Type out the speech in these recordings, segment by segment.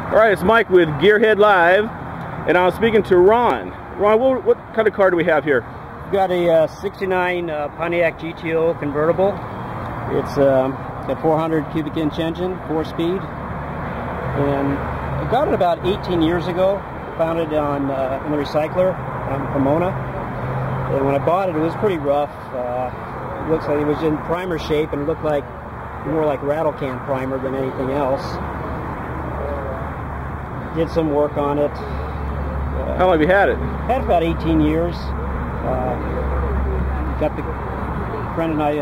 All right, it's Mike with Gearhead Live, and I'm speaking to Ron. Ron, what kind of car do we have here? We've got a 69 Pontiac GTO convertible. It's a 400 cubic inch engine, 4-speed, and I got it about 18 years ago. Found it on in the recycler in Pomona, and when I bought it, it was pretty rough. It looks like it was in primer shape, and it looked like more like rattle can primer than anything else. Did some work on it. How long have you had it? Had it about 18 years. Got the friend and I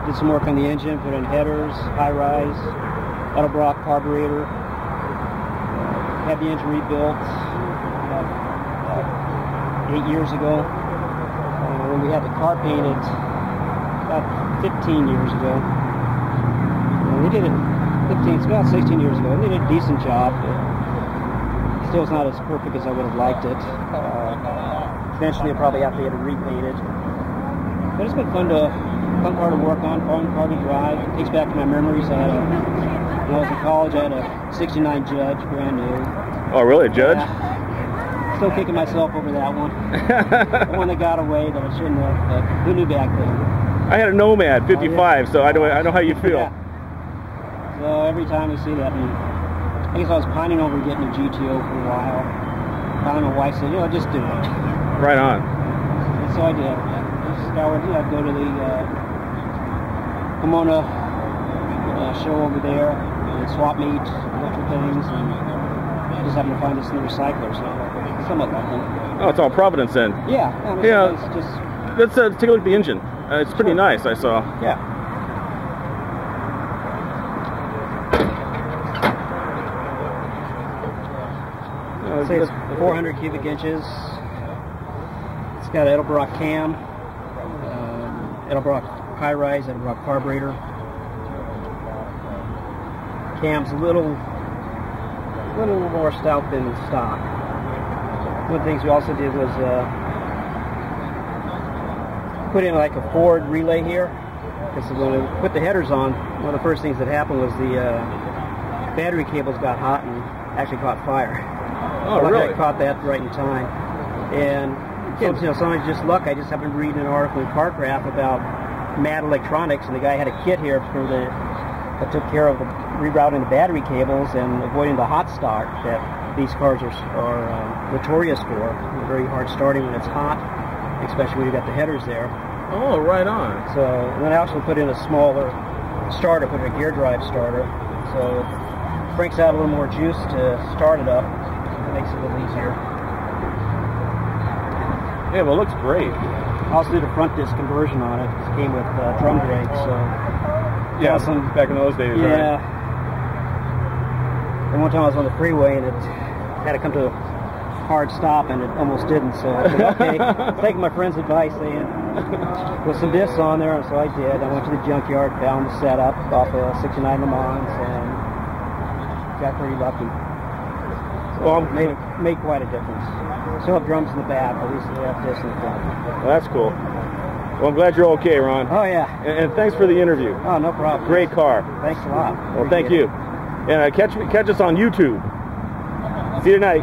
did some work on the engine, put in headers, high rise, Edelbrock carburetor. Had the engine rebuilt about 8 years ago. When we had the car painted about 15 years ago. And they did it 15, it's about 16 years ago. And they did a decent job. Still, it's not as perfect as I would have liked it. Eventually, I'll probably have to get it repainted. But it's been fun car to work on, fun car to drive. It takes back to my memories. When I was in college, I had a 69 Judge, brand new. Oh, really, a Judge? Yeah. Still kicking myself over that one. The one that got away that I shouldn't have, but who knew back then? I had a Nomad 55, oh, yeah. So I know how you feel. Yeah. So every time we see that, I guess I was pining over getting a GTO for a while. Finally, my wife said, you know, just do it. Right on. And so I did. I'd go to the Pomona show over there and swap meet, look for things, and just happened to find this in the recycler, so somewhat lucky. Oh, it's all Providence then. Yeah. I mean, yeah. It's just. Let's take a look at the engine. It's pretty nice, I saw. Yeah. I'd say it's 400 cubic inches. It's got an Edelbrock cam, Edelbrock high rise, Edelbrock carburetor. Cam's a little more stout than stock. One of the things we also did was put in like a Ford relay here, because when we put the headers on, one of the first things that happened was the battery cables got hot and actually caught fire. Oh, really? I caught that right in time. And sometimes just luck. I just happened to read an article in CarCraft about Mad Electronics, and the guy had a kit here that took care of rerouting the battery cables and avoiding the hot start that these cars are notorious for. They're very hard starting when it's hot, especially when you've got the headers there. Oh, right on. So, and then I also put in a smaller starter, put in a gear drive starter, so it cranks out a little more juice to start it up. It makes it a little easier. Yeah, well, it looks great. I also did a front disc conversion on it. It came with drum brakes, so... Yeah, back in those days, yeah. Right? And one time I was on the freeway and it had to come to a hard stop, and it almost didn't, so I said, okay, taking my friend's advice, saying, put some discs on there, and so I did. I went to the junkyard, found the setup off of 69 Le Mans, and got pretty lucky. Well, made quite a difference. Still have drums in the back, at least they have discs in the front. Well, that's cool. Well, I'm glad you're okay, Ron. Oh, yeah. And thanks for the interview. Oh, no problem. Great car. Thanks a lot. Well, thank you. And catch us on YouTube. See you tonight.